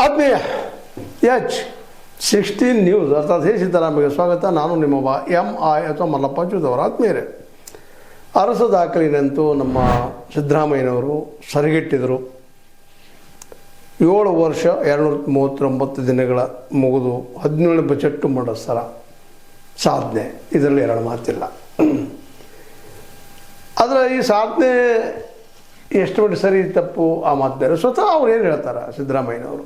ಆತ್ಮೀಯ H16 news ಅರ್ಥಾತ್ ಹೇ ಸಿದ್ದರಾಮಯ್ಯ ಸ್ವಾಗತ. ನಾನು ನಿಮ್ಮೊಬ್ಬ MI ಅಥವಾ ಮಲ್ಲಪ್ಪ ಜೂದವರ. ಆತ್ಮೀಯರೇ, ಅರಸ ದಾಖಲಿನಂತೂ ನಮ್ಮ ಸಿದ್ದರಾಮಯ್ಯನವರು ಸರಿಗಟ್ಟಿದರು. 7 ವರ್ಷ 239 ದಿನಗಳ ಮುಗಿದು 17 ಬಜೆಟ್ ಮಂಡಿಸ್ತಾರ. ಸಾಧನೆ ಇದರಲ್ಲಿ ಎರಡು ಮಾತಿಲ್ಲ. ಆದರೆ ಈ ಸಾಧನೆ ಎಷ್ಟು ಮಟ್ಟಿಗೆ ಸರಿ ತಪ್ಪು ಆ ಮಾತು ಬೇರೆ. ಸ್ವತಃ ಅವ್ರು ಏನು ಹೇಳ್ತಾರೆ, ಸಿದ್ದರಾಮಯ್ಯನವರು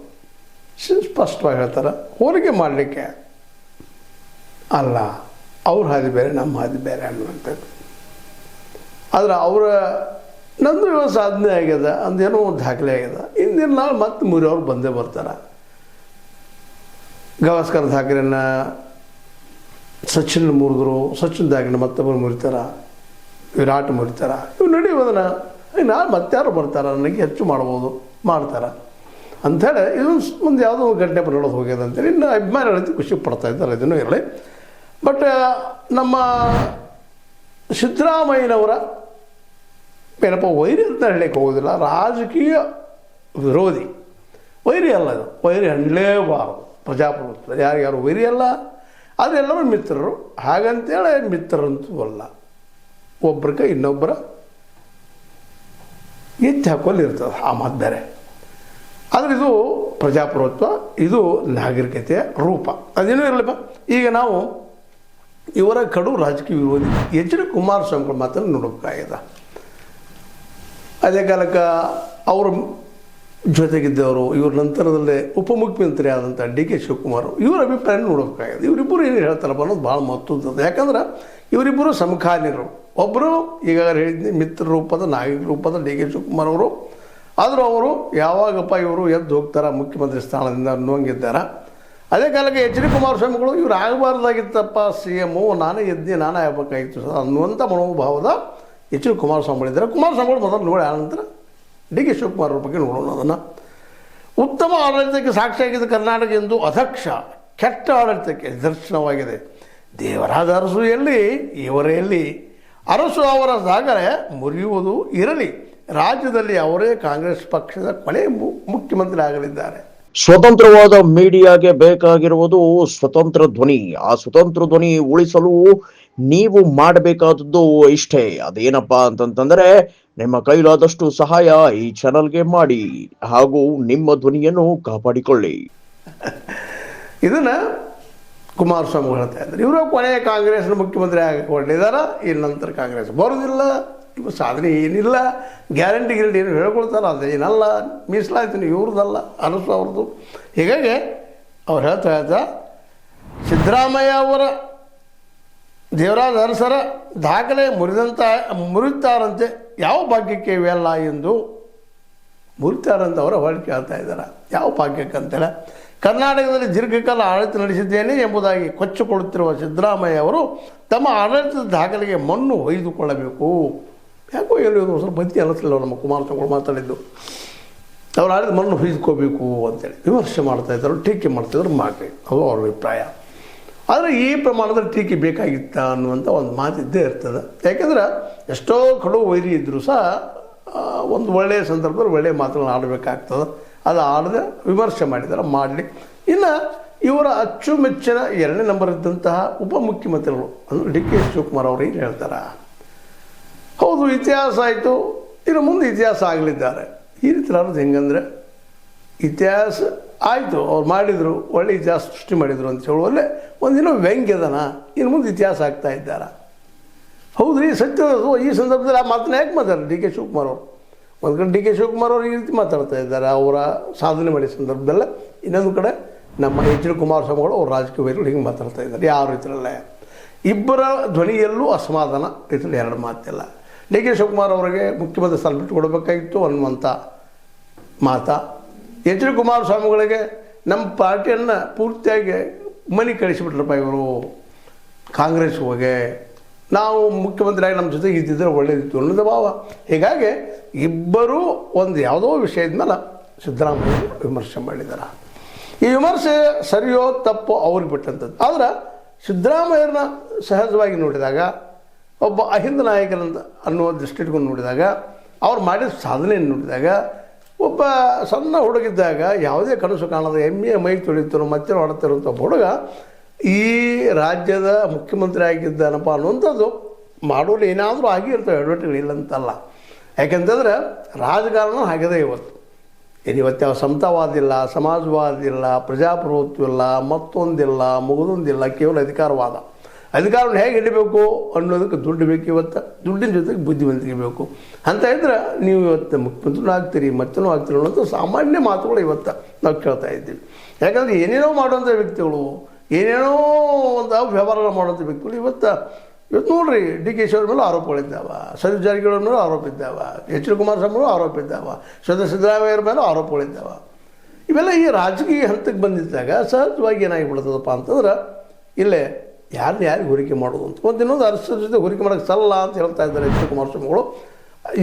ಸ್ಪಷ್ಟವಾಗಿ ಹೇಳ್ತಾರೆ, ಹೋಲಿಕೆ ಮಾಡಲಿಕ್ಕೆ ಅಲ್ಲ, ಅವ್ರ ಹಾದಿ ಬೇರೆ ನಮ್ಮ ಹಾದಿ ಬೇರೆ ಅನ್ನುವಂಥದ್ದು. ಆದರೆ ಅವರ ನಂದು ಸಾಧನೆ ಆಗ್ಯದ ಅಂದೇನೋ ಒಂದು ದಾಖಲೆ ಆಗ್ಯದ. ಇಂದಿನ ನಾಳೆ ಮತ್ತೆ ಮುರಿಯವ್ರು ಬಂದೇ ಬರ್ತಾರೆ. ಗವಾಸ್ಕರ್ ದಾಖಲೆನ ಸಚಿನ್ ಮುರಿದ್ರು, ಸಚಿನ್ ದಾಖಲೆ ಮತ್ತೊಬ್ಬರು ಮುರಿತಾರ, ವಿರಾಟ್ ಮುರಿತಾರ. ಇವು ನಡೆಯೋದನ್ನ ನಾಳೆ ಮತ್ತಾರು ಬರ್ತಾರೆ, ನನಗೆ ಹೆಚ್ಚು ಮಾಡ್ಬೋದು, ಮಾಡ್ತಾರೆ ಅಂಥೇಳಿ ಇದೊಂದು ಒಂದು ಯಾವುದೋ ಒಂದು ಗಂಟೆ ಬರೋದು ಹೋಗ್ಯದ ಅಂತೇಳಿ ಇನ್ನು ಅಭಿಮಾನ ಹೇಳಿ ಖುಷಿ ಪಡ್ತಾ ಇದ್ದಾರೆ. ಇದನ್ನು ಇರಲಿ. ಬಟ್ ನಮ್ಮ ಸಿದ್ದರಾಮಯ್ಯನವರ ಏನಪ್ಪ ವೈರಿ ಅಂತ ಹೇಳಲಿಕ್ಕೆ ಹೋಗೋದಿಲ್ಲ, ರಾಜಕೀಯ ವಿರೋಧಿ. ವೈರಿ ಅಲ್ಲ, ಇದು ವೈರಿ ಅನ್ನಲೇಬಾರದು. ಪ್ರಜಾಪ್ರಭುತ್ವ ಯಾರ್ಯಾರು ವೈರಿ ಅಲ್ಲ, ಅದೆಲ್ಲರೂ ಮಿತ್ರರು. ಹಾಗಂತೇಳಿ ಮಿತ್ರರಂತೂ ಅಲ್ಲ, ಒಬ್ರಿಗೆ ಇನ್ನೊಬ್ಬರ ಎತ್ತಿ ಹಾಕೋಲ್ಲಿ ಇರ್ತದೆ, ಆ ಮಾತು ಬೇರೆ. ಆದರೆ ಇದು ಪ್ರಜಾಪ್ರಭುತ್ವ, ಇದು ನಾಗರಿಕತೆಯ ರೂಪ. ಅದೇನೂ ಇರಲಿಪ್ಪ. ಈಗ ನಾವು ಇವರ ಕಡು ರಾಜಕೀಯ ವಿರೋಧಿ H.D. ಕುಮಾರಸ್ವಾಮಿಗಳ ಮಾತನ್ನು ನೋಡಬೇಕಾಗಿದೆ. ಅದೇ ಕಾಲಕ್ಕೆ ಅವರು ಜೊತೆಗಿದ್ದವರು, ಇವ್ರ ನಂತರದಲ್ಲೇ ಉಪಮುಖ್ಯಮಂತ್ರಿ ಆದಂಥ D.K. ಶಿವಕುಮಾರ್, ಇವರ ಅಭಿಪ್ರಾಯ ನೋಡಬೇಕಾಗಿದೆ. ಇವರಿಬ್ಬರು ಏನು ಹೇಳ್ತಾರಪ್ಪ ಅನ್ನೋದು ಭಾಳ ಮಹತ್ವದ್ದು. ಯಾಕಂದ್ರೆ ಇವರಿಬ್ಬರು ಸಮಕಾಲೀನರು. ಒಬ್ಬರು ಈಗಾಗಲೇ ಹೇಳಿದ್ನಿ ಮಿತ್ರ ರೂಪದ ನಾಯಕ ರೂಪದ D.K. ಶಿವಕುಮಾರ್ ಅವರು. ಆದರೂ ಅವರು ಯಾವಾಗಪ್ಪ ಇವರು ಎದ್ದು ಹೋಗ್ತಾರೆ ಮುಖ್ಯಮಂತ್ರಿ ಸ್ಥಾನದಿಂದ ಅನ್ನುವಂಗಿದ್ದಾರೆ. ಅದೇ ಕಾಲಕ್ಕೆ H.D. ಕುಮಾರಸ್ವಾಮಿಗಳು ಇವ್ರು ಆಗಬಾರ್ದಾಗಿತ್ತಪ್ಪ CM, ನಾನೇ ಎದ್ದು ನಾನೇ ಆಗಬೇಕಾಗಿತ್ತು ಅನ್ನುವಂಥ ಮನೋಭಾವದ H.D. ಕುಮಾರಸ್ವಾಮಿಗಳಿದ್ದಾರೆ. ಕುಮಾರಸ್ವಾಮಿಗಳು ಮೊದಲು ನೋಡಿ, ಆನಂತರ D.K. ಶಿವಕುಮಾರ್ ಅವ್ರ ಬಗ್ಗೆ ನೋಡೋಣ. ಅದನ್ನು ಉತ್ತಮ ಆಡಳಿತಕ್ಕೆ ಸಾಕ್ಷಿಯಾಗಿದ್ದ ಕರ್ನಾಟಕ ಎಂದು ಅಧ್ಯಕ್ಷ, ಕೆಟ್ಟ ಆಡಳಿತಕ್ಕೆ ನಿದರ್ಶನವಾಗಿದೆ. ದೇವರಾದ ಅರಸು ಎಲ್ಲಿ, ಇವರೇ ಎಲ್ಲಿ? ಅರಸು ಅವರ ದಾಖಲೆ ಮುರಿಯುವುದು ಇರಲಿ, ರಾಜ್ಯದಲ್ಲಿ ಅವರೇ ಕಾಂಗ್ರೆಸ್ ಪಕ್ಷದ ಕೊನೆ ಮುಖ್ಯಮಂತ್ರಿ ಆಗಲಿದ್ದಾರೆ. ಸ್ವತಂತ್ರವಾದ ಮೀಡಿಯಾಗೆ ಬೇಕಾಗಿರುವುದು ಸ್ವತಂತ್ರ ಧ್ವನಿ. ಆ ಸ್ವತಂತ್ರ ಧ್ವನಿ ಉಳಿಸಲು ನೀವು ಮಾಡಬೇಕಾದದ್ದು ಇಷ್ಟೇ. ಅದೇನಪ್ಪಾ ಅಂತಂತಂದ್ರೆ, ನಿಮ್ಮ ಕೈಲಾದಷ್ಟು ಸಹಾಯ ಈ ಚಾನಲ್ಗೆ ಮಾಡಿ ಹಾಗೂ ನಿಮ್ಮ ಧ್ವನಿಯನ್ನು ಕಾಪಾಡಿಕೊಳ್ಳಿ. ಇದನ್ನ ಕುಮಾರಸ್ವಾಮಿ ಹೇಳ್ತಾ ಇದ್ದಾರೆ. ಇವರು ಕೊನೆಯ ಕಾಂಗ್ರೆಸ್ನ ಮುಖ್ಯಮಂತ್ರಿ ಆಗಿಕೊಂಡಿದ್ದಾರೆ. ಇನ್ನು ನಂತರ ಕಾಂಗ್ರೆಸ್ ಬರೋದಿಲ್ಲ, ಇವು ಸಾಧನೆ ಏನಿಲ್ಲ, ಗ್ಯಾರಂಟಿ ಗಿರಂಟಿ ಏನು ಹೇಳ್ಕೊಳ್ತಾರೆ, ಅದೇನಲ್ಲ, ಮೀಸಲಾಯ್ತು ಇವ್ರದ್ದಲ್ಲ, ಅರಸು ಅವ್ರದ್ದು. ಹೀಗಾಗಿ ಅವ್ರು ಹೇಳ್ತಾ ಸಿದ್ದರಾಮಯ್ಯ ಅವರ ದೇವರಾಜ ಅರಸರ ದಾಖಲೆ ಮುರಿತಾರಂತೆ, ಯಾವ ಭಾಗ್ಯಕ್ಕೆ ಇವೆಲ್ಲ ಎಂದು ಮುರಿತಾರಂತ ಅವರ ಹೊಳಿಕೆ ಹೇಳ್ತಾ ಇದ್ದಾರೆ. ಯಾವ ಭಾಗ್ಯಕ್ಕಂತೇಳಿ ಕರ್ನಾಟಕದಲ್ಲಿ ದೀರ್ಘಕಾಲ ಆಡಳಿತ ನಡೆಸಿದ್ದೇನೆ ಎಂಬುದಾಗಿ ಕೊಚ್ಚಿಕೊಳ್ಳುತ್ತಿರುವ ಸಿದ್ದರಾಮಯ್ಯ ಅವರು ತಮ್ಮ ಆಡಳಿತದ ದಾಖಲೆಗೆ ಮಣ್ಣು ಒಯ್ದುಕೊಳ್ಳಬೇಕು. ಯಾಕೋ ಹೇಳೋದು ಸ್ವಲ್ಪ ಬತ್ತಿ ಅನ್ನಿಸಲಿಲ್ಲ ನಮ್ಮ ಕುಮಾರಸ್ವಾಮಿಗಳು ಮಾತಾಡಿದ್ದು. ಅವ್ರು ಆಡಿದ ಮಣ್ಣು ಹೊಯ್ದುಕೋಬೇಕು ಅಂತೇಳಿ ವಿಮರ್ಶೆ ಮಾಡ್ತಾಯಿದ್ರು, ಟೀಕೆ ಮಾಡ್ತಾಯಿದ್ರು, ಮಾಡಲಿ, ಅದು ಅವ್ರ ಅಭಿಪ್ರಾಯ. ಆದರೆ ಈ ಪ್ರಮಾಣದಲ್ಲಿ ಟೀಕೆ ಬೇಕಾಗಿತ್ತ ಅನ್ನುವಂಥ ಒಂದು ಮಾತಿದ್ದೇ ಇರ್ತದೆ. ಯಾಕೆಂದ್ರೆ ಎಷ್ಟೋ ಕಡು ವೈರಿ ಇದ್ದರೂ ಸಹ ಒಂದು ಒಳ್ಳೆಯ ಸಂದರ್ಭದಲ್ಲಿ ಒಳ್ಳೆಯ ಮಾತುಗಳನ್ನ ಆಡಬೇಕಾಗ್ತದೆ. ಅದು ಆಡದೆ ವಿಮರ್ಶೆ ಮಾಡಿದ್ದಾರೆ, ಮಾಡಲಿ. ಇನ್ನು ಇವರ ಅಚ್ಚುಮೆಚ್ಚಿನ 2ನೇ ನಂಬರ್ ಇದ್ದಂತಹ ಉಪಮುಖ್ಯಮಂತ್ರಿಗಳು ಅಂದರೆ D.K. ಶಿವಕುಮಾರ್ ಅವರು ಏನು ಹೇಳ್ತಾರೆ, ಹೌದು ಇತಿಹಾಸ ಆಯಿತು, ಇನ್ನು ಮುಂದೆ ಇತಿಹಾಸ ಆಗಲಿದ್ದಾರೆ. ಈ ರೀತಿ ಅನ್ನೋದು ಹೆಂಗಂದರೆ, ಇತಿಹಾಸ ಆಯಿತು, ಅವ್ರು ಮಾಡಿದರು, ಒಳ್ಳೆ ಇತಿಹಾಸ ಸೃಷ್ಟಿ ಮಾಡಿದರು ಅಂತ ಹೇಳುವಲ್ಲೇ ಒಂದಿನ ವ್ಯಂಗ್ಯದನ, ಇನ್ನು ಮುಂದೆ ಇತಿಹಾಸ ಆಗ್ತಾ ಇದ್ದಾರೆ. ಹೌದು ರೀ, ಸತ್ಯದದು. ಈ ಸಂದರ್ಭದಲ್ಲಿ ಆ ಮಾತನ್ನ ಯಾಕೆ ಮಾತಾಡ್ತಾರೆ D.K. ಶಿವಕುಮಾರ್ ಅವರು? ಒಂದು ಕಡೆ D.K. ಶಿವಕುಮಾರ್ ಅವರು ಈ ರೀತಿ ಮಾತಾಡ್ತಾ ಇದ್ದಾರೆ ಅವರ ಸಾಧನೆ ಮಾಡಿದ ಸಂದರ್ಭದಲ್ಲೇ. ಇನ್ನೊಂದು ಕಡೆ ನಮ್ಮ H.D. ಕುಮಾರಸ್ವಾಮಿಗಳು ಅವ್ರ ರಾಜಕೀಯ ವೈರಿಗಳು ಹಿಂಗೆ ಮಾತಾಡ್ತಾ ಇದ್ದಾರೆ. ಯಾವ ರೀತಿಯಲ್ಲೇ ಇಬ್ಬರ ಧ್ವನಿಯಲ್ಲೂ ಅಸಮಾಧಾನ, ಇದರಲ್ಲಿ ಎರಡು ಮಾತಿಲ್ಲ. D.K. ಶಿವಕುಮಾರ್ ಅವರಿಗೆ ಮುಖ್ಯಮಂತ್ರಿ ಸ್ಥಾನ ಬಿಟ್ಟು ಕೊಡಬೇಕಾಗಿತ್ತು ಅನ್ನುವಂಥ ಮಾತಾ, H.D. ಕುಮಾರಸ್ವಾಮಿಗಳಿಗೆ ನಮ್ಮ ಪಾರ್ಟಿಯನ್ನು ಪೂರ್ತಿಯಾಗಿ ಮನೆ ಕಳಿಸಿಬಿಟ್ರಪ್ಪ ಇವರು ಕಾಂಗ್ರೆಸ್ ಹೋಗಿ, ನಾವು ಮುಖ್ಯಮಂತ್ರಿಯಾಗಿ ನಮ್ಮ ಜೊತೆಗೆ ಇದ್ದಿದ್ದರೆ ಒಳ್ಳೆಯದಿತ್ತು ಅನ್ನೋದು ಭಾವ. ಹೀಗಾಗಿ ಇಬ್ಬರೂ ಒಂದು ಯಾವುದೋ ವಿಷಯದ ಮೇಲೆ ಸಿದ್ದರಾಮಯ್ಯ ವಿಮರ್ಶೆ ಮಾಡಿದ್ದಾರೆ. ಈ ವಿಮರ್ಶೆ ಸರಿಯೋ ತಪ್ಪೋ ಅವ್ರಿಗೆ ಬಿಟ್ಟಂಥದ್ದು. ಆದರೆ ಸಿದ್ದರಾಮಯ್ಯನ ಸಹಜವಾಗಿ ನೋಡಿದಾಗ, ಒಬ್ಬ ಅಹಿಂದ ನಾಯಕನಂತ ಅನ್ನುವ ದೃಷ್ಟಿಟ್ಕೊಂಡು ನೋಡಿದಾಗ, ಅವ್ರು ಮಾಡಿದ ಸಾಧನೆಯನ್ನು ನೋಡಿದಾಗ ಒಬ್ಬ ಸಣ್ಣ ಹುಡುಗಿದ್ದಾಗ ಯಾವುದೇ ಕನಸು ಕಾಣದ ಎಮ್ಮೆ ಮೈ ತುಳಿತರು ಮತ್ತೆ ಹೊಡ್ತಿರುವಂಥ ಹುಡುಗ ಈ ರಾಜ್ಯದ ಮುಖ್ಯಮಂತ್ರಿ ಆಗಿದ್ದಾನಪ್ಪ ಅನ್ನುವಂಥದ್ದು ಮಾಡೋರು ಏನಾದರೂ ಆಗಿರ್ತವೆ ಎಡವಟ್ಟುಗಳಿಲ್ಲ ಅಂತಲ್ಲ. ಯಾಕೆಂತಂದ್ರೆ ರಾಜಕಾರಣ ಆಗಿದೆ ಇವತ್ತು. ಇವತ್ತು ಯಾವ ಸಮತಾವಾದ ಇಲ್ಲ, ಸಮಾಜವಾದ ಇಲ್ಲ, ಪ್ರಜಾಪ್ರಭುತ್ವ ಇಲ್ಲ, ಮತ್ತೊಂದಿಲ್ಲ, ಮುಗಿದೊಂದಿಲ್ಲ, ಕೇವಲ ಅಧಿಕಾರವಾದ. ಅಧಿಕಾರವನ್ನು ಹೇಗೆ ಹಿಡಿಬೇಕು ಅನ್ನೋದಕ್ಕೆ ದುಡ್ಡು ಬೇಕು. ಇವತ್ತು ದುಡ್ಡಿನ ಜೊತೆಗೆ ಬುದ್ಧಿವಂತಿಕೆ ಬೇಕು. ಅಂತ ಇದ್ರೆ ನೀವು ಇವತ್ತು ಮುಖ್ಯಮಂತ್ರಿನೂ ಆಗ್ತೀರಿ, ಮತ್ತೂ ಆಗ್ತೀರಿ ಅನ್ನೋಂಥ ಸಾಮಾನ್ಯ ಮಾತುಗಳು ಇವತ್ತು ನಾವು ಕೇಳ್ತಾ ಇದ್ದೀವಿ. ಯಾಕಂದರೆ ಏನೇನೋ ಮಾಡುವಂಥ ವ್ಯಕ್ತಿಗಳು, ಏನೇನೋ ಒಂದು ವ್ಯವಹಾರ ಮಾಡುವಂಥ ವ್ಯಕ್ತಿಗಳು ಇವತ್ತು ನೋಡ್ರಿ, ಡಿ ಕೆ ಶಿವರ ಮೇಲೂ ಆರೋಪಗಳಿದ್ದಾವ, ಸತೀಶ್ ಜಾರಕಿಹೊಳಿ ಮೇಲೂ ಆರೋಪ ಇದ್ದಾವ, ಎಚ್ ಡಿ ಕುಮಾರಸ್ವಾಮಿ ಮೇಲೂ ಆರೋಪ ಇದ್ದಾವ, ಸ್ವತಃ ಸಿದ್ದರಾಮಯ್ಯರ ಮೇಲೂ ಆರೋಪಗಳಿದ್ದಾವ. ಇವೆಲ್ಲ ಈ ರಾಜಕೀಯ ಹಂತಕ್ಕೆ ಬಂದಿದ್ದಾಗ ಸಹಜವಾಗಿ ಏನಾಗಿಬಿಡ್ತದಪ್ಪ ಅಂತಂದ್ರೆ ಇಲ್ಲೇ ಯಾರಿಗೆ ಹೋರಿಕೆ ಮಾಡೋದು ಅಂತ ಒಂದು ಇನ್ನೊಂದು ಅರಸರ ಜೊತೆ ಹೋರಿಕೆ ಮಾಡೋಕ್ಕೆ ಸಲ್ಲ ಅಂತ ಹೇಳ್ತಾ ಇದ್ದಾರೆ ಎಚ್ ಡಿ ಕುಮಾರಸ್ವಾಮಿಗಳು.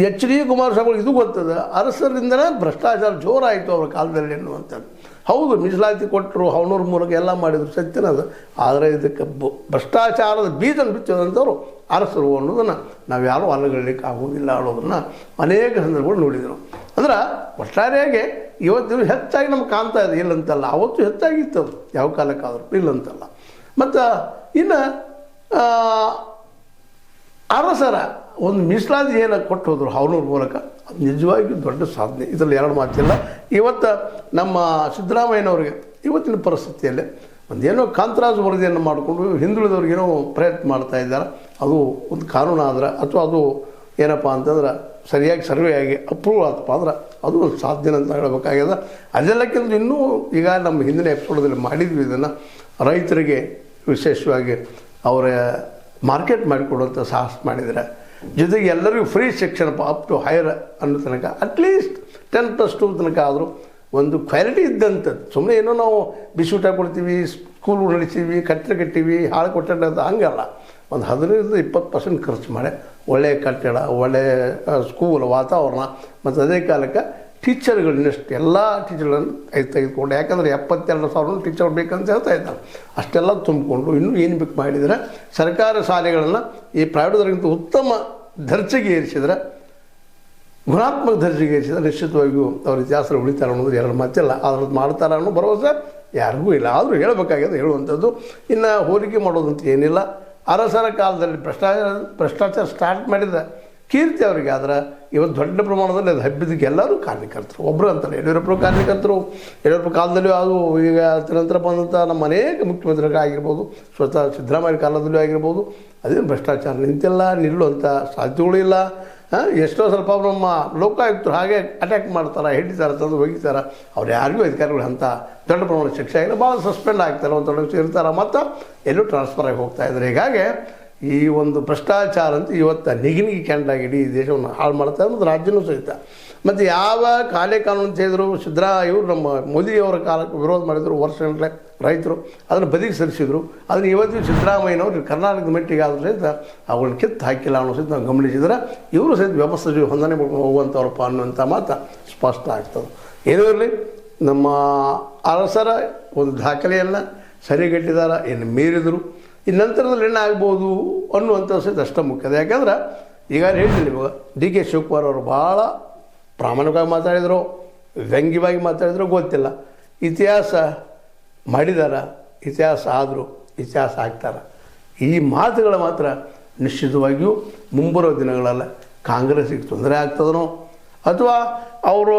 ಎಚ್ ಡಿ ಕುಮಾರಸ್ವಾಮಿಗಳು ಇದು ಗೊತ್ತದ, ಅರಸರಿಂದನೇ ಭ್ರಷ್ಟಾಚಾರ ಜೋರಾಯಿತು ಅವ್ರ ಕಾಲದಲ್ಲಿ ಎನ್ನುವಂಥದ್ದು. ಹೌದು, ಮೀಸಲಾತಿ ಕೊಟ್ಟರು, ಅವನವ್ರ ಮೂಲಕ ಎಲ್ಲ ಮಾಡಿದರು, ಸತ್ಯನದ. ಆದರೆ ಇದಕ್ಕೆ ಭ್ರಷ್ಟಾಚಾರದ ಬೀಜನ ಬಿಚ್ಚೋದಂಥವ್ರು ಅರಸರು ಅನ್ನೋದನ್ನು ನಾವು ಯಾರೂ ಅಲ್ಲಗಳಿಕ್ಕೆ ಆಗೋದಿಲ್ಲ ಅನ್ನೋದನ್ನು ಅನೇಕ ಸಂದರ್ಭಗಳು ನೋಡಿದರು. ಅಂದ್ರೆ ಒಟ್ಟಾರೆಯಾಗಿ ಇವತ್ತು ಹೆಚ್ಚಾಗಿ ನಮ್ಗೆ ಕಾಣ್ತಾ ಇದೆ, ಇಲ್ಲಂತಲ್ಲ. ಅವತ್ತು ಹೆಚ್ಚಾಗಿತ್ತು ಅದು ಯಾವ ಕಾಲಕ್ಕಾದರೂ, ಇಲ್ಲಂತಲ್ಲ. ಮತ್ತು ಇನ್ನು ಅರಸರ ಒಂದು ಮೀಸಲಾತಿ ಏನು ಕೊಟ್ಟು ಹೋದರು ಅವನವ್ರ ಮೂಲಕ, ಅದು ನಿಜವಾಗಿಯೂ ದೊಡ್ಡ ಸಾಧನೆ, ಇದರಲ್ಲಿ ಎರಡು ಮಾತಿಲ್ಲ. ಇವತ್ತು ನಮ್ಮ ಸಿದ್ದರಾಮಯ್ಯನವ್ರಿಗೆ ಇವತ್ತಿನ ಪರಿಸ್ಥಿತಿಯಲ್ಲಿ ಒಂದೇನೋ ಕಾಂತರಾಜು ವರದಿಯನ್ನು ಮಾಡಿಕೊಂಡು ಹಿಂದುಳಿದವ್ರಿಗೇನೋ ಪ್ರಯತ್ನ ಮಾಡ್ತಾ ಇದ್ದಾರೆ. ಅದು ಒಂದು ಕಾನೂನು ಆದ್ರೆ ಅಥವಾ ಅದು ಏನಪ್ಪ ಅಂತಂದ್ರೆ ಸರಿಯಾಗಿ ಸರ್ವೆ ಆಗಿ ಅಪ್ರೂವ್ ಆತಪ್ಪ ಅಂದ್ರೆ ಅದು ಒಂದು ಸಾಧನೆ ಅಂತ ಹೇಳಬೇಕಾಗ್ಯದ. ಅದೆಲ್ಲಕ್ಕಿಂತ ಇನ್ನೂ ಈಗ ನಮ್ಮ ಹಿಂದಿನ ಎಪಿಸೋಡಲ್ಲಿ ಮಾಡಿದ್ವಿ ಇದನ್ನು. ರೈತರಿಗೆ ವಿಶೇಷವಾಗಿ ಅವರ ಮಾರ್ಕೆಟ್ ಮಾಡಿಕೊಡುವಂಥ ಸಾಹಸ ಮಾಡಿದರೆ, ಜೊತೆಗೆ ಎಲ್ಲರಿಗೂ ಫ್ರೀ ಶಿಕ್ಷಣ ಅಪ್ ಟು ಹೈಯರ್ ಅನ್ನೋ ತನಕ ಅಟ್ಲೀಸ್ಟ್ 10+2 ತನಕ ಆದರೂ ಒಂದು ಕ್ವಾಲಿಟಿ ಇದ್ದಂಥದ್ದು. ಸುಮ್ಮನೆ ಏನೋ ನಾವು ಬಿಸಿ ಊಟ ಕೊಡ್ತೀವಿ, ಸ್ಕೂಲ್ ನಡೆಸ್ತೀವಿ, ಕಟ್ಟಡ ಕಟ್ತೀವಿ, ಹಾಳು ಕೊಟ್ಟಡ ಅಂತ ಹಂಗಲ್ಲ. ಒಂದು 15-20% ಖರ್ಚು ಮಾಡಿ ಒಳ್ಳೆಯ ಕಟ್ಟಡ, ಒಳ್ಳೆಯ ಸ್ಕೂಲ್ ವಾತಾವರಣ, ಮತ್ತು ಅದೇ ಕಾಲಕ್ಕೆ ಟೀಚರ್ಗಳು ಇನ್ನಷ್ಟು ಎಲ್ಲ ಟೀಚರ್ಗಳನ್ನು ತೆಗೆದುಕೊಂಡು, ಯಾಕಂದರೆ 72,000 ಟೀಚರ್ ಬೇಕಂತ ಹೇಳ್ತಾ ಇದ್ದಾರೆ. ಅಷ್ಟೆಲ್ಲ ತುಂಬಿಕೊಂಡು ಇನ್ನೂ ಏನು ಬೇಕು ಮಾಡಿದರೆ ಸರ್ಕಾರ ಶಾಲೆಗಳನ್ನು ಈ ಪ್ರೈವೇಟ್ದವ್ರಿಗಿಂತ ಉತ್ತಮ ದರ್ಜೆಗೆ ಏರಿಸಿದರೆ, ಗುಣಾತ್ಮಕ ದರ್ಜೆಗೆ ಏರಿಸಿದರೆ ನಿಶ್ಚಿತವಾಗಿಯೂ ಅವ್ರ ಇತಿಹಾಸ ಉಳಿತಾರೆ ಅನ್ನೋದು ಎರಡು ಮಾತಿಲ್ಲ. ಅದ್ರದ್ದು ಮಾಡ್ತಾರೆ ಅನ್ನೋ ಭರವಸೆ ಯಾರಿಗೂ ಇಲ್ಲ. ಆದರೂ ಹೇಳಬೇಕಾಗಿದೆ, ಹೇಳುವಂಥದ್ದು. ಇನ್ನು ಹೋಲಿಕೆ ಮಾಡೋದಂತ ಏನಿಲ್ಲ. ಅರಸರ ಕಾಲದಲ್ಲಿ ಭ್ರಷ್ಟಾಚಾರ ಸ್ಟಾರ್ಟ್ ಮಾಡಿದ ಕೀರ್ತಿ ಅವರಿಗೆ. ಆದರೆ ಇವತ್ತು ದೊಡ್ಡ ಪ್ರಮಾಣದಲ್ಲಿ ಅದು ಹಬ್ಬಿದ್ದಕ್ಕೆ ಎಲ್ಲರೂ ಕಾರ್ಯಕರ್ತರು, ಒಬ್ಬರು ಅಂತಾರೆ. ಯಡಿಯೂರಪ್ಪರು ಕಾರ್ಯಕರ್ತರು, ಯಡಿಯೂರಪ್ಪ ಕಾಲದಲ್ಲೂ ಅದು ಈಗ ನಂತರ ಬಂದಂಥ ನಮ್ಮ ಅನೇಕ ಮುಖ್ಯಮಂತ್ರಿಗಳು ಆಗಿರ್ಬೋದು, ಸ್ವತಃ ಸಿದ್ದರಾಮಯ್ಯ ಕಾಲದಲ್ಲೂ ಆಗಿರ್ಬೋದು, ಅದೇನು ಭ್ರಷ್ಟಾಚಾರ ನಿಂತಿಲ್ಲ, ನಿಲ್ಲುವಂಥ ಸಾಧ್ಯತೆಗಳು ಇಲ್ಲ. ಎಷ್ಟೋ ಸ್ವಲ್ಪ ನಮ್ಮ ಲೋಕಾಯುಕ್ತರು ಹಾಗೆ ಅಟ್ಯಾಕ್ ಮಾಡ್ತಾರೆ, ಹಿಡಿತಾರೆ, ತಂದು ಒಗಿತಾರೆ. ಅವ್ರು ಯಾರಿಗೂ ಅಧಿಕಾರಿಗಳು ಅಂತ ದೊಡ್ಡ ಪ್ರಮಾಣದ ಶಿಕ್ಷೆ ಆಗಿಲ್ಲ, ಭಾಳ ಸಸ್ಪೆಂಡ್ ಆಗ್ತಾರೆ, ಒಂದು ದೊಡ್ಡ ಇರ್ತಾರೆ, ಮತ್ತು ಎಲ್ಲೂ ಟ್ರಾನ್ಸ್ಫರ್ ಆಗಿ ಹೋಗ್ತಾ ಇದ್ದಾರೆ. ಹೀಗಾಗಿ ಈ ಒಂದು ಭ್ರಷ್ಟಾಚಾರ ಅಂತ ಇವತ್ತು ನಿಗಿನಿಗಿ ಕ್ಯಾಂಡಾಗಿ ಇಡೀ ದೇಶವನ್ನು ಹಾಳು ಮಾಡ್ತಾರೆ, ಮತ್ತು ರಾಜ್ಯನೂ ಸಹಿತ. ಮತ್ತು ಯಾವ ಕಾನೂನು ಅಂತ ಹೇಳಿದ್ರು ಇವರು ನಮ್ಮ ಮೋದಿಯವರ ಕಾಲಕ್ಕೆ ವಿರೋಧ ಮಾಡಿದರು, ವರ್ಷಗಟ್ಟಲೆ ರೈತರು ಅದನ್ನು ಬದಿಗೆ ಸರಿಸಿದರು. ಅದನ್ನು ಇವತ್ತು ಸಿದ್ದರಾಮಯ್ಯನವರು ಕರ್ನಾಟಕದ ಮಟ್ಟಿಗೆ ಆದರೂ ಸಹಿತ ಅವುಗಳನ್ನ ಕಿತ್ತು ಹಾಕಿಲ್ಲ ಅನ್ನೋ ಸಹಿತ ನಾವು ಗಮನಿಸಿದರೆ ಇವರು ಸಹಿತ ವ್ಯವಸ್ಥೆ ಹೊಂದಾಣೆ ಮಾಡ್ಕೊಂಡು ಹೋಗುವಂಥವ್ರಪ್ಪ ಅನ್ನುವಂಥ ಮಾತು ಸ್ಪಷ್ಟ ಆಗ್ತದೆ. ಏನೂ ಇರಲಿ, ನಮ್ಮ ಅರಸರ ಒಂದು ದಾಖಲೆಯನ್ನು ಸರಿಗಟ್ಟಿದ್ದಾರೆ, ಏನು ಮೀರಿದರು. ಈ ನಂತರದಲ್ಲಿ ಏನಾಗ್ಬೋದು ಅನ್ನುವಂಥ ಸಹಿತ ಅಷ್ಟೇ ಮುಖ್ಯದ. ಯಾಕಂದ್ರೆ ಈಗ ಹೇಳ್ತೀನಿ ನಿಮಗೆ, ಡಿ ಕೆ ಶಿವಕುಮಾರ್ ಅವರು ಭಾಳ ಪ್ರಾಮಾಣಿಕವಾಗಿ ಮಾತಾಡಿದರು, ವ್ಯಂಗ್ಯವಾಗಿ ಮಾತಾಡಿದ್ರು ಗೊತ್ತಿಲ್ಲ. ಇತಿಹಾಸ ಮಾಡಿದಾರ, ಇತಿಹಾಸ ಆದರೂ ಇತಿಹಾಸ ಆಗ್ತಾರೆ. ಈ ಮಾತುಗಳು ಮಾತ್ರ ನಿಶ್ಚಿತವಾಗಿಯೂ ಮುಂಬರುವ ದಿನಗಳಲ್ಲಿ ಕಾಂಗ್ರೆಸ್ಸಿಗೆ ತೊಂದರೆ ಆಗ್ತದನೋ ಅಥವಾ ಅವರು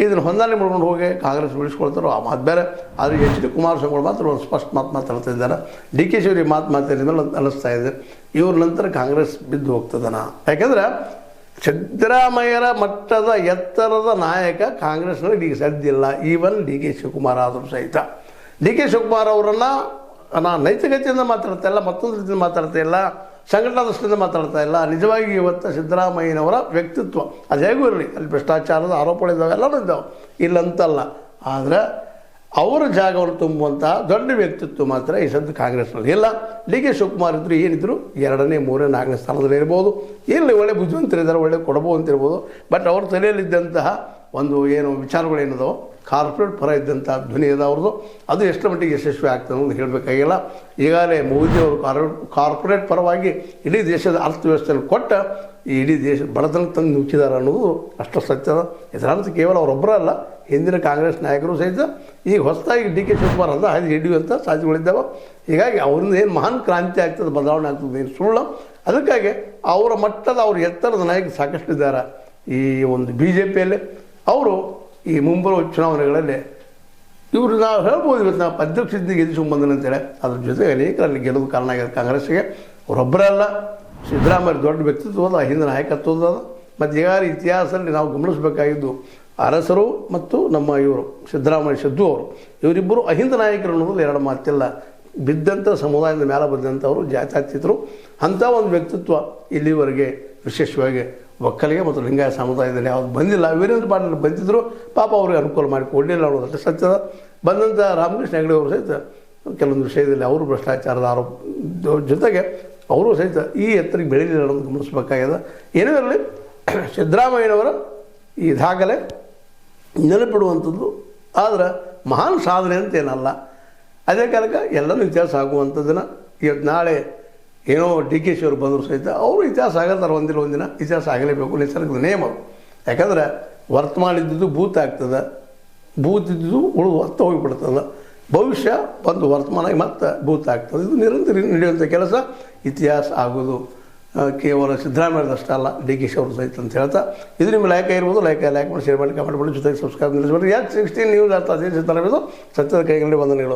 ಇದನ್ನು ಹೊಂದಾಣೆ ಮಾಡ್ಕೊಂಡು ಹೋಗಿ ಕಾಂಗ್ರೆಸ್ ಉಳಿಸ್ಕೊಳ್ತಾರೋ ಆ ಮಾತು ಬೇರೆ. ಆದರೆ ಎಚ್ ಡಿ ಕುಮಾರಸ್ವಾಮಿಗಳು ಮಾತ್ರ ಒಂದು ಸ್ಪಷ್ಟ ಮಾತು ಮಾತಾಡ್ತಾ ಇದ್ದಾರೆ. ಡಿ ಕೆ ಶಿವರಿಗೆ ಮಾತಾಡಿದ ಮೇಲೆ ಅನ್ನಿಸ್ತಾ ಇದೆ ಇವ್ರ ನಂತರ ಕಾಂಗ್ರೆಸ್ ಬಿದ್ದು ಹೋಗ್ತದನ. ಯಾಕೆಂದ್ರೆ ಸಿದ್ದರಾಮಯ್ಯರ ಮಟ್ಟದ ಎತ್ತರದ ನಾಯಕ ಕಾಂಗ್ರೆಸ್ನಲ್ಲಿ ಈಗ ಸದ್ದಿಲ್ಲ. ಈವನ್ ಡಿ ಕೆ ಶಿವಕುಮಾರ್ ಆದರೂ ಸಹಿತ ಡಿ ಕೆ ಶಿವಕುಮಾರ್ ಅವರನ್ನು ನೈತಿಕತೆಯಿಂದ ಮಾತಾಡ್ತಾ ಇಲ್ಲ, ಮತ್ತೊಂದು ರೀತಿಯಿಂದ ಮಾತಾಡ್ತಾ ಇಲ್ಲ, ಸಂಘಟನಾ ದೃಷ್ಟಿಯಿಂದ ಮಾತಾಡ್ತಾ ಇಲ್ಲ. ನಿಜವಾಗಿ ಇವತ್ತು ಸಿದ್ದರಾಮಯ್ಯನವರ ವ್ಯಕ್ತಿತ್ವ ಅದು ಹೇಗೂ ಇರಲಿ, ಅಲ್ಲಿ ಭ್ರಷ್ಟಾಚಾರದ ಆರೋಪಗಳಿದ್ದಾವೆ, ಎಲ್ಲನೂ ಇದ್ದಾವೆ, ಇಲ್ಲಂತಲ್ಲ. ಆದರೆ ಅವರ ಜಾಗವನ್ನು ತುಂಬುವಂಥ ದೊಡ್ಡ ವ್ಯಕ್ತಿತ್ವ ಮಾತ್ರ ಈ ಸದ್ಯ ಕಾಂಗ್ರೆಸ್ನಲ್ಲಿ ಇಲ್ಲ. ಡಿ ಕೆ ಶಿವಕುಮಾರ್ ಇದ್ದರು ಏನಿದ್ರು 2ನೇ 3ನೇ 4ನೇ ಸ್ಥಾನದಲ್ಲಿ ಇರ್ಬೋದು. ಇಲ್ಲಿ ಒಳ್ಳೆ ಬುದ್ಧಿವಂತರಿದ್ದಾರೆ, ಒಳ್ಳೆ ಕೊಡಬಹುದು ಅಂತಿರ್ಬೋದು. ಬಟ್ ಅವ್ರ ತಲೆಯಲ್ಲಿದ್ದಂತಹ ಒಂದು ಏನು ವಿಚಾರಗಳೇನದೋ ಕಾರ್ಪೊರೇಟ್ ಪರ ಇದ್ದಂಥ ಧ್ವನಿ ಅದ ಅವ್ರದ್ದು. ಅದು ಎಷ್ಟು ಮಟ್ಟಿಗೆ ಯಶಸ್ವಿ ಆಗ್ತದೆ ಅನ್ನೋದು ಹೇಳಬೇಕಾಗಿಲ್ಲ. ಈಗಾಗಲೇ ಮೋದಿಯವರು ಕಾರ್ಪೊರೇಟ್ ಪರವಾಗಿ ಇಡೀ ದೇಶದ ಅರ್ಥವ್ಯವಸ್ಥೆಯನ್ನು ಕೊಟ್ಟ ಈ ಇಡೀ ದೇಶ ಬಡತನ ತಂದು ನುಗ್ಗಿದ್ದಾರೆ ಅನ್ನೋದು ಅಷ್ಟು ಸತ್ಯದ. ಇದರರ್ಥ ಕೇವಲ ಅವರೊಬ್ಬರಲ್ಲ, ಹಿಂದಿನ ಕಾಂಗ್ರೆಸ್ ನಾಯಕರು ಸಹಿತ ಈಗ ಹೊಸದಾಗಿ DK ಶಿವಕುಮಾರ್ ಅಂತ ಹಾದಿ ಹಿಡಿಯುವಂಥ ಸಾಧ್ಯತೆಗಳಿದ್ದಾವೆ. ಹೀಗಾಗಿ ಅವರಿಂದ ಏನು ಮಹಾನ್ ಕ್ರಾಂತಿ ಆಗ್ತದೆ, ಬದಲಾವಣೆ ಆಗ್ತದೆ ಏನು ಸುಳ್ಳು. ಅದಕ್ಕಾಗಿ ಅವರ ಮಟ್ಟದ ಅವ್ರ ಎತ್ತರದ ನಾಯಕರು ಸಾಕಷ್ಟು ಇದ್ದಾರೆ ಈ ಒಂದು BJPಯಲ್ಲಿ. ಅವರು ಈ ಮುಂಬರುವ ಚುನಾವಣೆಗಳಲ್ಲಿ ಇವರು ನಾವು ಹೇಳ್ಬೋದು, ಇವತ್ತು ನಾವು ಅಧ್ಯಕ್ಷದಿಂದ ಗೆದ್ದಿಸ್ಕೊಂಡು ಬಂದನು ಅಂತೇಳಿ. ಅದ್ರ ಜೊತೆಗೆ ಅನೇಕರಲ್ಲಿ ಗೆಲ್ಲೋದು ಕಾರಣ ಆಗಿದೆ ಕಾಂಗ್ರೆಸ್ಸಿಗೆ. ಅವರೊಬ್ಬರೇ ಅಲ್ಲ, ಸಿದ್ದರಾಮಯ್ಯ ದೊಡ್ಡ ವ್ಯಕ್ತಿತ್ವದ ಹಿಂದಿನ ನಾಯಕತ್ವದ. ಮತ್ತು ಈಗಾಗಲೇ ಇತಿಹಾಸದಲ್ಲಿ ನಾವು ಗಮನಿಸಬೇಕಾಗಿದ್ದು ಅರಸರು ಮತ್ತು ನಮ್ಮ ಇವರು ಸಿದ್ದರಾಮಯ್ಯ ಸಿದ್ದು ಅವರು, ಇವರಿಬ್ಬರು ಅಹಿಂದ ನಾಯಕರು ಅನ್ನೋದು ಎರಡು ಮಾತಿಲ್ಲ. ಬಿದ್ದಂಥ ಸಮುದಾಯದ ಮೇಲೆ ಬಂದಂಥವರು ಜಾತ್ಯತೀತರು. ಅಂಥ ಒಂದು ವ್ಯಕ್ತಿತ್ವ ಇಲ್ಲಿವರೆಗೆ ವಿಶೇಷವಾಗಿ ಒಕ್ಕಲಿಗೆ ಮತ್ತು ಲಿಂಗಾಯ ಸಮುದಾಯದಲ್ಲಿ ಯಾವುದು ಬಂದಿಲ್ಲ. ವೀರೇಂದ್ರ ಪಾಟೀಲ್ ಬಂದಿದ್ದರು, ಪಾಪ ಅವ್ರಿಗೆ ಅನುಕೂಲ ಮಾಡಿ ಕೊಡಲಿಲ್ಲ ಅನ್ನೋದಕ್ಕೆ ಸತ್ಯದ. ಬಂದಂಥ ರಾಮಕೃಷ್ಣ ಹೆಗಡೆ ಅವರು ಸಹಿತ ಕೆಲವೊಂದು ವಿಷಯದಲ್ಲಿ ಅವರು ಭ್ರಷ್ಟಾಚಾರದ ಆರೋಪ ಜೊತೆಗೆ ಅವರು ಸಹಿತ ಈ ಎತ್ತರಿಗೆ ಬೆಳೀಲಿಲ್ಲ ಅನ್ನೋದು ಗಮನಿಸಬೇಕಾಗಿದೆ. ಏನೇ ಇರಲಿ, ಸಿದ್ದರಾಮಯ್ಯನವರ ಈ ದಾಖಲೆ ನೆನಪಿಡುವಂಥದ್ದು, ಆದರೆ ಮಹಾನ್ ಸಾಧನೆ ಅಂತೇನಲ್ಲ. ಅದೇ ಕಾಲಕ್ಕೆ ಎಲ್ಲನೂ ಇತಿಹಾಸ ಆಗುವಂಥದ್ದನ್ನು ಇವತ್ತು ನಾಳೆ ಏನೋ DK ಶಿವರು ಬಂದರೂ ಸಹಿತ ಅವರು ಇತಿಹಾಸ ಆಗತ್ತಾರೆ. ಒಂದಿನ ಇತಿಹಾಸ ಆಗಲೇಬೇಕು, ನಿಸರ್ಗದ ನಿಯಮ. ಯಾಕಂದ್ರೆ ವರ್ತಮಾನ ಇದ್ದಿದ್ದು ಭೂತ ಆಗ್ತದೆ, ಭೂತ ಇದ್ದಿದ್ದು ಉಳಿದು ಹೊತ್ತು ಹೋಗಿಬಿಡ್ತದೆ. ಭವಿಷ್ಯ ಬಂದು ವರ್ತಮಾನ ಮತ್ತು ಭೂತ ಆಗ್ತದೆ. ಇದು ನಿರಂತರ ನಡೆಯುವಂಥ ಕೆಲಸ. ಇತಿಹಾಸ ಆಗೋದು ಕೇವಲ ಸಿದ್ದರಾಮಯ್ಯದಷ್ಟೇ ಅಲ್ಲ, DK ಶಿವರು ಸಹಿತ ಅಂತ ಹೇಳ್ತಾ, ಇದು ನಿಮ್ಮ ಲೈಕ್ ಇರ್ಬೋದು. ಲೈಕ್ ಮಾಡಿ, ಶೇರ್ ಮಾಡಿ, ಕಮೆಂಟ್ ಮಾಡಿ, ಜೊತೆಗೆ ಸಬ್ಸ್ಕ್ರೈಬ್ ನಿಲ್ಲಿಸಬೇಡಿ. ಯಾಕೆ 16 ನ್ಯೂಸ್ ಅರ್ಥ ಅದೇ ಸಿದ್ದರಾಮಯ್ಯದು ಸತ್ಯದ ಕೈಗೊಂಡು ವಂದನೆಗಳು.